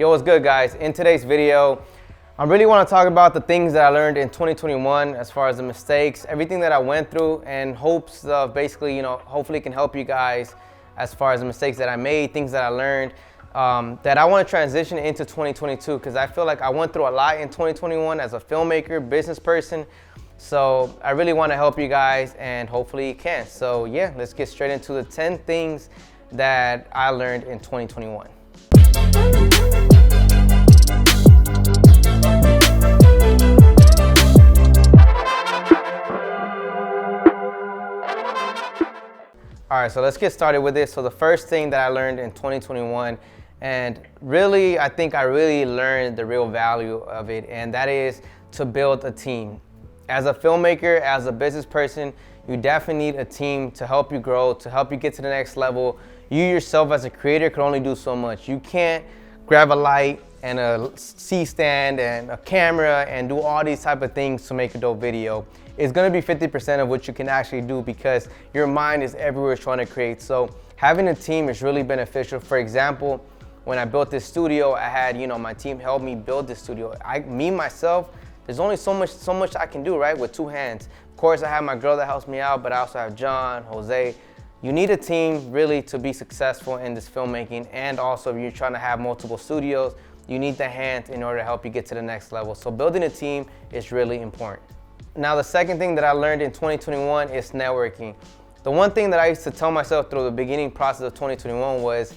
Yo, what's good, guys? In today's video, I really want to talk about the things that I learned in 2021 as far as the mistakes, everything that I went through, and hopes of basically, hopefully it can help you guys as far as the mistakes that I made, things that I learned, that I want to transition into 2022, because I feel like I went through a lot in 2021 as a filmmaker, business person. So I really want to help you guys, and hopefully you can. So yeah, let's get straight into the 10 things that I learned in 2021. All right, so let's get started with this. So the first thing that I learned in 2021, and really, I think I really learned the real value of it, and that is to build a team. As a filmmaker, as a business person, you definitely need a team to help you grow, to help you get to the next level. You yourself as a creator can only do so much. You can't grab a light and a C-stand and a camera and do all these type of things to make a dope video. It's gonna be 50% of what you can actually do because your mind is everywhere trying to create. So having a team is really beneficial. For example, when I built this studio, I had, my team help me build this studio. Myself, there's only so much I can do, right, with two hands. Of course, I have my girl that helps me out, but I also have John, Jose. You need a team really to be successful in this filmmaking, and also if you're trying to have multiple studios, you need the hands in order to help you get to the next level. So building a team is really important. Now, the second thing that I learned in 2021 is networking. The one thing that I used to tell myself through the beginning process of 2021 was,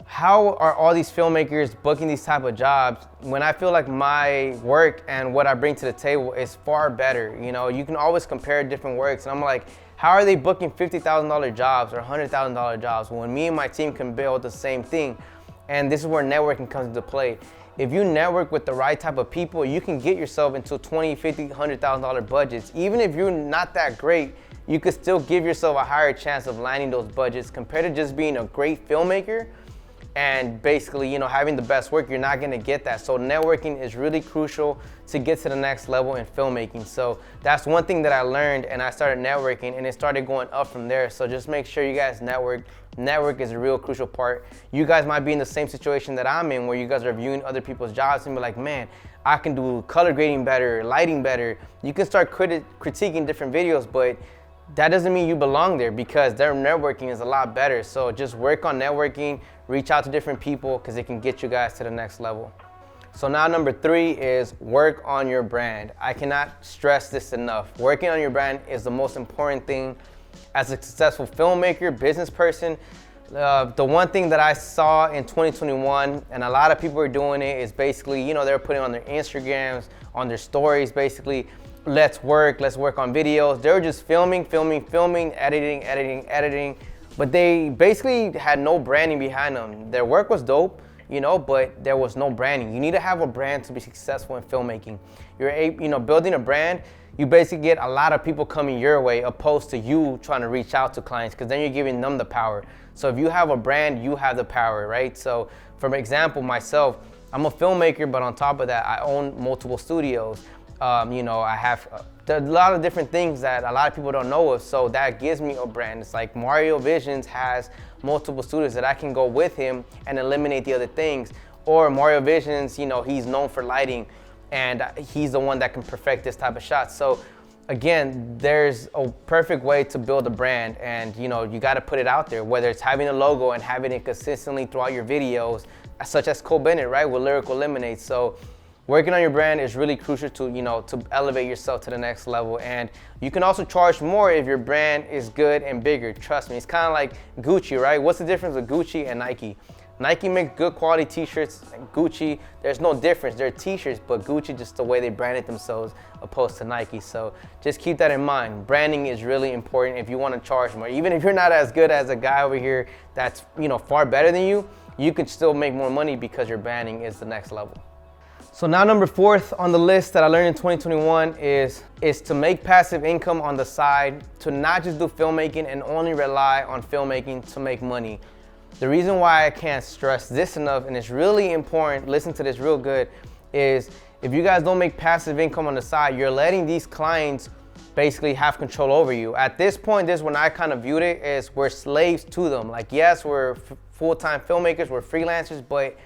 how are all these filmmakers booking these type of jobs when I feel like my work and what I bring to the table is far better? You can always compare different works, and I'm like, how are they booking $50,000 jobs or $100,000 jobs when me and my team can build the same thing? And this is where networking comes into play. If you network with the right type of people, you can get yourself into $20,000, $50,000, $100,000 budgets. Even if you're not that great, you could still give yourself a higher chance of landing those budgets compared to just being a great filmmaker and basically, having the best work. You're not gonna get that. So networking is really crucial to get to the next level in filmmaking. So that's one thing that I learned, and I started networking, and it started going up from there. So just make sure you guys network. Network is a real crucial part. You guys might be in the same situation that I'm in, where you guys are viewing other people's jobs and be like, man, I can do color grading better, lighting better. You can start critiquing different videos, but that doesn't mean you belong there, because their networking is a lot better. So just work on networking, reach out to different people, because it can get you guys to the next level. So now number 3 is work on your brand. I cannot stress this enough. Working on your brand is the most important thing as a successful filmmaker, business person. The one thing that I saw in 2021, and a lot of people are doing it, is basically, they're putting on their Instagrams, on their stories, basically, let's work on videos. They were just filming, editing, but they basically had no branding behind them. Their work was dope, but there was no branding. You need to have a brand to be successful in filmmaking. You're building a brand, you basically get a lot of people coming your way, opposed to you trying to reach out to clients, because then you're giving them the power. So if you have a brand, you have the power, right? So for example, myself, I'm a filmmaker, but on top of that, I own multiple studios. I have a lot of different things that a lot of people don't know of, so that gives me a brand. It's like Mario Visions has multiple studios that I can go with him and eliminate the other things. Or Mario Visions, he's known for lighting, and he's the one that can perfect this type of shot. So again, there's a perfect way to build a brand, and you got to put it out there, whether it's having a logo and having it consistently throughout your videos, such as Cole Bennett, right, with Lyrical Lemonade. So working on your brand is really crucial to, to elevate yourself to the next level. And you can also charge more if your brand is good and bigger. Trust me, it's kind of like Gucci, right? What's the difference with Gucci and Nike? Nike makes good quality t-shirts, and Gucci, there's no difference. They're t-shirts, but Gucci, just the way they branded themselves opposed to Nike. So just keep that in mind. Branding is really important if you want to charge more. Even if you're not as good as a guy over here that's, far better than you, you can still make more money because your branding is the next level. So now number 4th on the list that I learned in 2021 is to make passive income on the side, to not just do filmmaking and only rely on filmmaking to make money. The reason why I can't stress this enough, and it's really important, listen to this real good, is if you guys don't make passive income on the side, you're letting these clients basically have control over you. At this point, this is when I kind of viewed it as we're slaves to them. Like, yes, we're full-time filmmakers, we're freelancers, but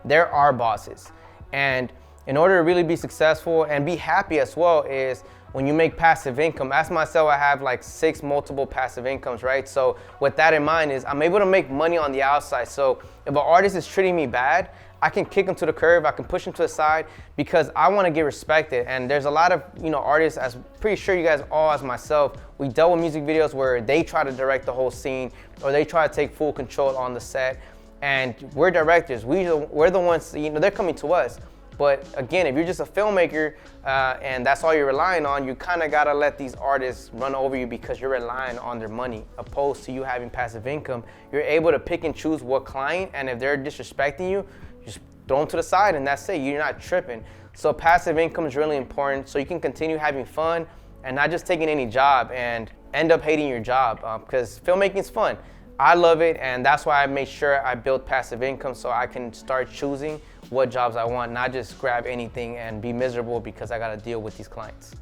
they're our bosses. And in order to really be successful and be happy as well is when you make passive income. As myself, I have like 6 multiple passive incomes, right? So with that in mind is I'm able to make money on the outside. So if an artist is treating me bad, I can kick him to the curb, I can push him to the side because I want to get respected. And there's a lot of, artists, as pretty sure you guys all as myself, we dealt with music videos where they try to direct the whole scene or they try to take full control on the set. And we're directors, we're the ones, they're coming to us. But again, if you're just a filmmaker and that's all you're relying on, you kind of got to let these artists run over you because you're relying on their money. Opposed to you having passive income, you're able to pick and choose what client, and if they're disrespecting you, just throw them to the side and that's it. You're not tripping. So passive income is really important so you can continue having fun and not just taking any job and end up hating your job because filmmaking is fun. I love it, and that's why I made sure I built passive income so I can start choosing what jobs I want, not just grab anything and be miserable because I gotta deal with these clients.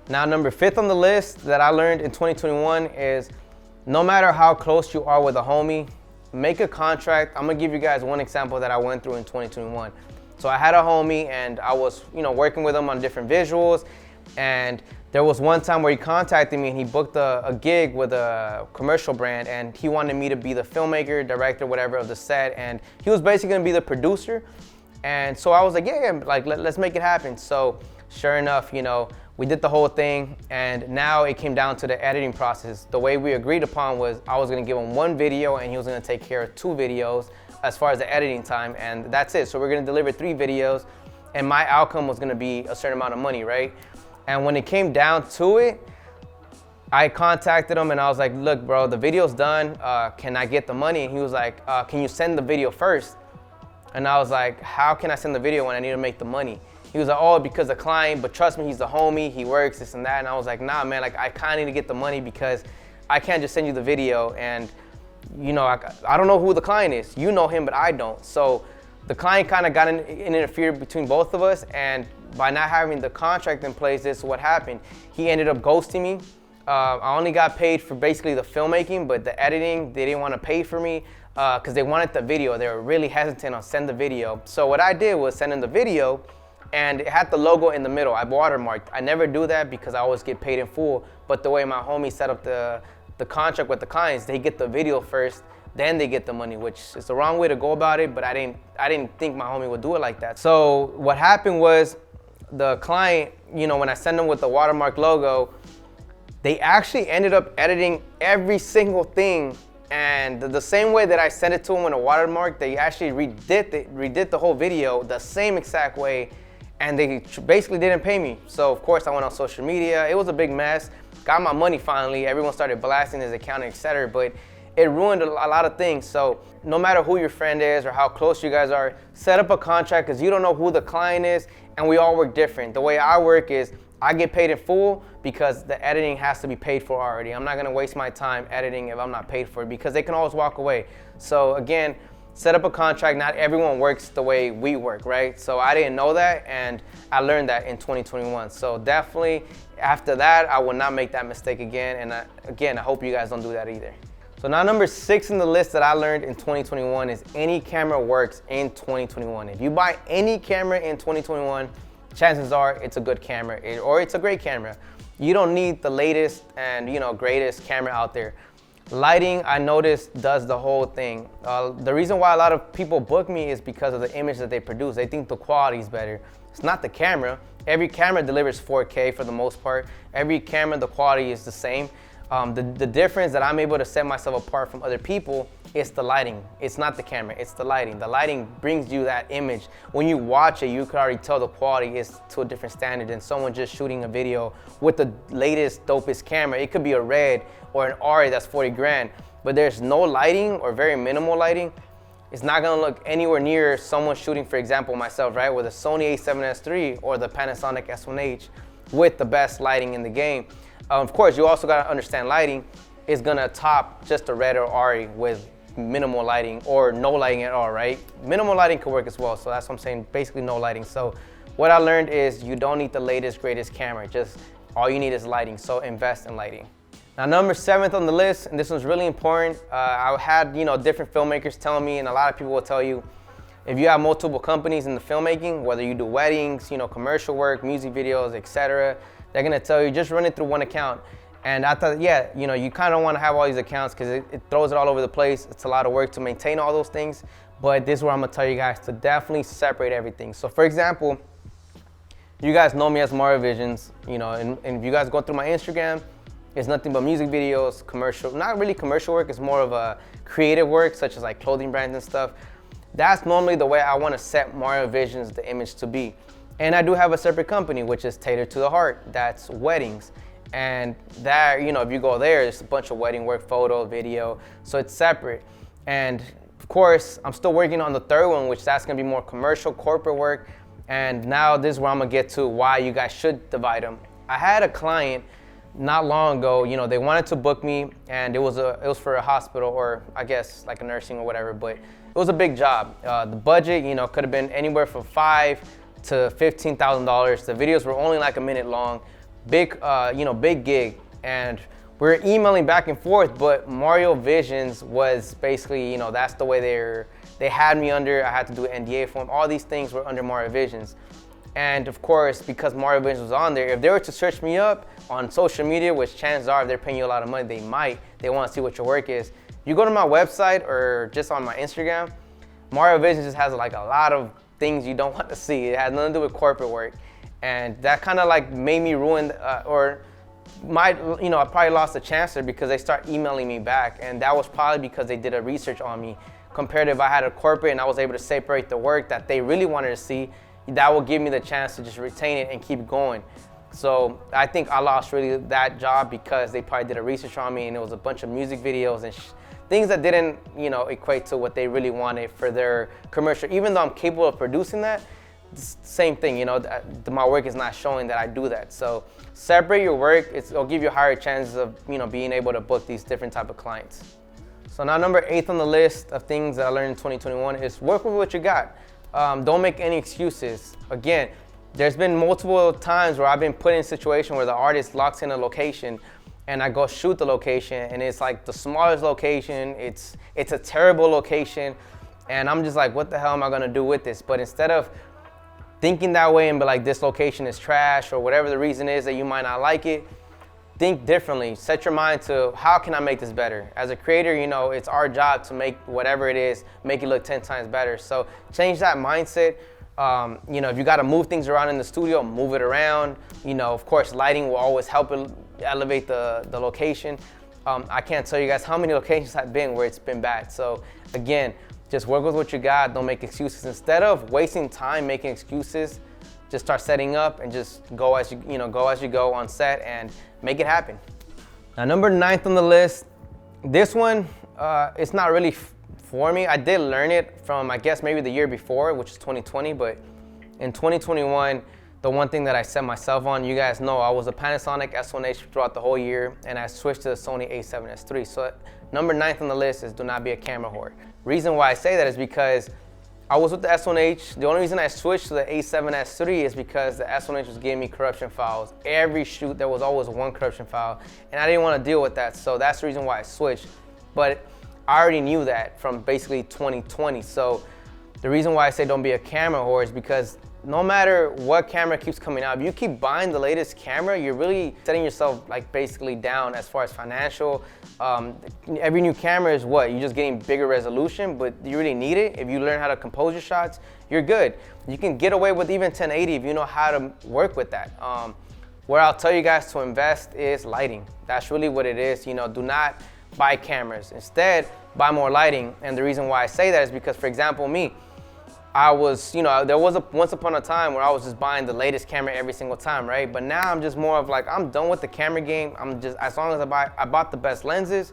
Now, number 5 on the list that I learned in 2021 is no matter how close you are with a homie, make a contract. I'm gonna give you guys one example that I went through in 2021. So I had a homie and I was, working with him on different visuals, and there was one time where he contacted me and he booked a gig with a commercial brand, and he wanted me to be the filmmaker, director, whatever of the set, and he was basically gonna be the producer. And so I was like, yeah, like let's make it happen. So sure enough, we did the whole thing, and now it came down to the editing process. The way we agreed upon was I was gonna give him 1 video and he was gonna take care of 2 videos as far as the editing time, and that's it. So we're gonna deliver 3 videos, and my outcome was gonna be a certain amount of money, right? And when it came down to it, I contacted him and I was like, look, bro, the video's done. Can I get the money? And he was like, can you send the video first? And I was like, how can I send the video when I need to make the money? He was like, oh, because the client, but trust me, he's the homie, he works, this and that. And I was like, nah, man, like I kind of need to get the money because I can't just send you the video. And, I don't know who the client is. You know him, but I don't. So the client kind of got interfered between both of us. And by not having the contract in place, this is what happened. He ended up ghosting me. I only got paid for basically the filmmaking, but the editing, they didn't want to pay for me because they wanted the video. They were really hesitant on send the video. So what I did was send him the video, and it had the logo in the middle. I watermarked. I never do that because I always get paid in full. But the way my homie set up the contract with the clients, they get the video first, then they get the money, which is the wrong way to go about it, but I didn't think my homie would do it like that. So what happened was the client, when I sent them with the watermark logo, they actually ended up editing every single thing. And the same way that I sent it to them in a watermark, they actually redid the whole video the same exact way, and they basically didn't pay me. So of course I went on social media. It was a big mess. Got my money finally. Everyone started blasting his account, etc. But it ruined a lot of things. So no matter who your friend is or how close you guys are, set up a contract because you don't know who the client is, and we all work different. The way I work is I get paid in full because the editing has to be paid for already. I'm not gonna waste my time editing if I'm not paid for it because they can always walk away. So again, set up a contract. Not everyone works the way we work, right? So I didn't know that, and I learned that in 2021. So definitely after that, I will not make that mistake again. And I hope you guys don't do that either. So now number 6 in the list that I learned in 2021 is any camera works in 2021. If you buy any camera in 2021, chances are it's a good camera or it's a great camera. You don't need the latest and greatest camera out there. Lighting, I noticed, does the whole thing. The reason why a lot of people book me is because of the image that they produce. They think the quality is better. It's not the camera. Every camera delivers 4K for the most part. Every camera, the quality is the same. The difference that I'm able to set myself apart from other people is the lighting. It's not the camera, it's the lighting. The lighting brings you that image. When you watch it, you can already tell the quality is to a different standard than someone just shooting a video with the latest, dopest camera. It could be a Red or an RA that's 40 grand, but there's no lighting or very minimal lighting. It's not gonna look anywhere near someone shooting, for example, myself, right, with a Sony a7S III or the Panasonic S1H with the best lighting in the game. Of course, you also gotta understand lighting is gonna top just a Red or RE with minimal lighting or no lighting at all, right? Minimal lighting could work as well, so that's what I'm saying, basically no lighting. So what I learned is you don't need the latest, greatest camera, just all you need is lighting, so invest in lighting. Now, number 7th on the list, and this one's really important, I had different filmmakers telling me, and a lot of people will tell you, if you have multiple companies in the filmmaking, whether you do weddings, commercial work, music videos, etc., they're gonna tell you just run it through one account. And I thought, yeah, you kind of want to have all these accounts because it throws it all over the place. It's a lot of work to maintain all those things. But this is where I'm gonna tell you guys to definitely separate everything. So for example, you guys know me as Mario Visions, and if you guys go through my Instagram, it's nothing but music videos, commercial, not really commercial work, it's more of a creative work, such as like clothing brands and stuff. That's normally the way I want to set Mario Visions, the image to be. And I do have a separate company, which is Tailored to the Heart, that's weddings. And that, if you go there, there's a bunch of wedding work, photo, video, so it's separate. And of course, I'm still working on the third one, which that's gonna be more commercial, corporate work. And now this is where I'm gonna get to why you guys should divide them. I had a client not long ago, they wanted to book me, and it was for a hospital, or I guess like a nursing or whatever, but it was a big job. The budget, could have been anywhere from $5,000 to $15,000. The videos were only like a minute long, big gig, and we're emailing back and forth. But Mario Visions was basically, that's the way they had me under. I had to do an NDA for them. All these things were under Mario Visions. And of course, because Mario Visions was on there, if they were to search me up on social media, which chances are if they're paying you a lot of money, they want to see what your work is. You go to my website or just on my Instagram, Mario Visions just has like a lot of things you don't want to see. It has nothing to do with corporate work. And that kind of like made me ruin, I probably lost a chance there because they start emailing me back. And that was probably because they did a research on me. Compared to if I had a corporate and I was able to separate the work that they really wanted to see, that will give me the chance to just retain it and keep going. So I think I lost really that job because they probably did a research on me, and it was a bunch of music videos and things that didn't, equate to what they really wanted for their commercial. Even though I'm capable of producing that, same thing, my work is not showing that I do that. So separate your work. It'll give you higher chances of, being able to book these different type of clients. So now number 8 on the list of things that I learned in 2021 is work with what you got. Don't make any excuses. Again, there's been multiple times where I've been put in a situation where the artist locks in a location and I go shoot the location, and it's like the smallest location, it's a terrible location, and I'm just like, what the hell am I gonna do with this? But instead of thinking that way and be like, this location is trash, or whatever the reason is that you might not like it, think differently. Set your mind to, how can I make this better? As a creator, it's our job to make whatever it is, make it look 10 times better. So change that mindset. If you gotta move things around in the studio, move it around. Of course, lighting will always help elevate the location. I can't tell you guys how many locations I've been where it's been bad. So again, just work with what you got. Don't make excuses. Instead of wasting time making excuses, just start setting up and just go as you go on set and make it happen. Now, number 9th on the list, this one, it's not really for me. I did learn it from, I guess, maybe the year before, which is 2020, but in 2021, the one thing that I set myself on, you guys know, I was a Panasonic S1H throughout the whole year, and I switched to the Sony a7S III. So number 9th on the list is do not be a camera whore. Reason why I say that is because I was with the S1H. The only reason I switched to the a7S III is because the S1H was giving me corruption files. Every shoot, there was always one corruption file, and I didn't want to deal with that. So that's the reason why I switched. But I already knew that from basically 2020. So the reason why I say don't be a camera whore is because no matter what camera keeps coming out, if you keep buying the latest camera, you're really setting yourself like basically down as far as financial. Every new camera is what? You're just getting bigger resolution, but you really need it. If you learn how to compose your shots, you're good. You can get away with even 1080 if you know how to work with that. Where I'll tell you guys to invest is lighting. That's really what it is. Do not buy cameras. Instead, buy more lighting. And the reason why I say that is because, for example, me, I was, there was once upon a time where I was just buying the latest camera every single time, right? But now I'm just more of like, I'm done with the camera game. I'm just, as long as I bought the best lenses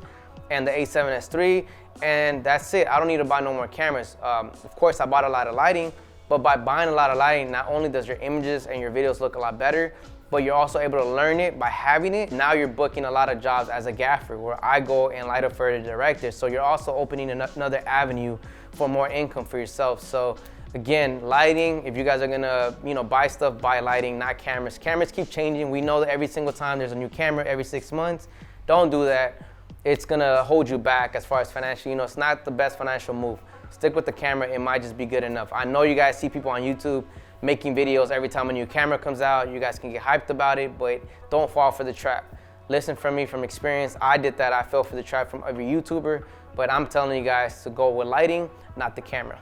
and the a7S III, and that's it. I don't need to buy no more cameras. Of course, I bought a lot of lighting, but by buying a lot of lighting, not only does your images and your videos look a lot better, but you're also able to learn it by having it. Now you're booking a lot of jobs as a gaffer where I go and light up for the director. So you're also opening another avenue for more income for yourself. So again, lighting, if you guys are gonna buy stuff, buy lighting, not cameras. Cameras keep changing. We know that every single time there's a new camera every 6 months. Don't do that. It's gonna hold you back as far as financially, it's not the best financial move. stick with the camera. It might just be good enough. I know you guys see people on YouTube making videos every time a new camera comes out. You guys can get hyped about it, but don't fall for the trap. Listen from me, from experience. I did that. I fell for the trap from every YouTuber, but I'm telling you guys to go with lighting, not the camera.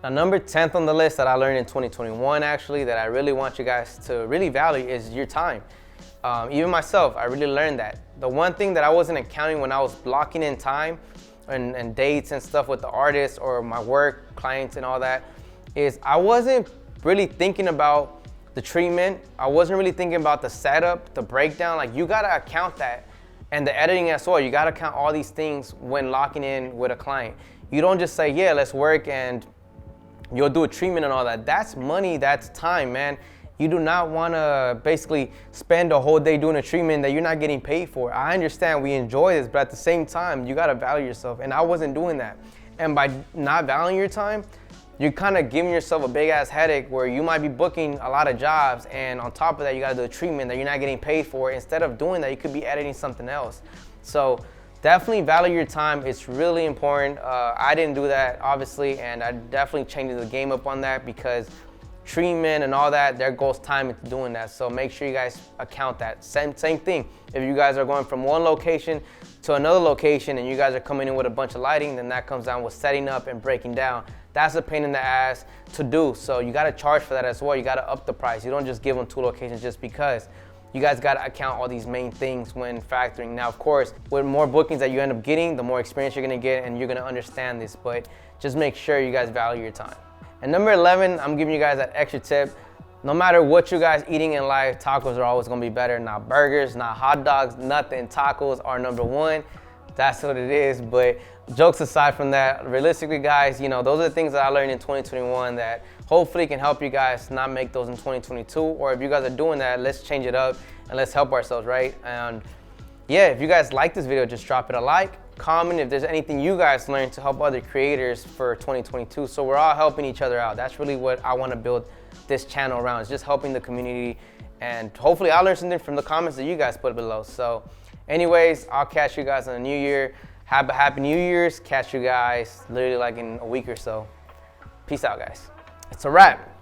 Now, number 10th on the list that I learned in 2021, actually, that I really want you guys to really value is your time. Even myself, I really learned that. The one thing that I wasn't accounting when I was blocking in time and dates and stuff with the artists or my work, clients and all that, is I wasn't really thinking about the treatment. I wasn't really thinking about the setup, the breakdown. Like, you gotta account that. And the editing as well, you gotta count all these things when locking in with a client. You don't just say, yeah, let's work and you'll do a treatment and all that. That's money, that's time, man. You do not wanna basically spend a whole day doing a treatment that you're not getting paid for. I understand we enjoy this, but at the same time, you gotta value yourself. And I wasn't doing that. And by not valuing your time, you're kind of giving yourself a big ass headache where you might be booking a lot of jobs, and on top of that, you gotta do a treatment that you're not getting paid for. Instead of doing that, you could be editing something else. So definitely value your time. It's really important. I didn't do that, obviously, and I definitely changed the game up on that, because treatment and all that, there goes time into doing that. So make sure you guys account that. Same thing. If you guys are going from one location to another location and you guys are coming in with a bunch of lighting, then that comes down with setting up and breaking down. That's a pain in the ass to do. So you gotta charge for that as well. You gotta up the price. You don't just give them 2 locations just because. You guys gotta account all these main things when factoring. Now, of course, with more bookings that you end up getting, the more experience you're gonna get and you're gonna understand this, but just make sure you guys value your time. And number 11, I'm giving you guys that extra tip. No matter what you guys eating in life, tacos are always gonna be better. Not burgers, not hot dogs, nothing. Tacos are number 1. That's what it is. But jokes aside from that, realistically, guys, you know, those are the things that I learned in 2021 that hopefully can help you guys not make those in 2022. Or if you guys are doing that, let's change it up and let's help ourselves, right? And yeah, if you guys like this video, just drop it a like, comment if there's anything you guys learned to help other creators for 2022. So we're all helping each other out. That's really what I want to build this channel around, is just helping the community. And hopefully I'll learn something from the comments that you guys put below. So anyways, I'll catch you guys on the new year. Have a happy New Year's. Catch you guys literally like in a week or so. Peace out, guys. It's a wrap.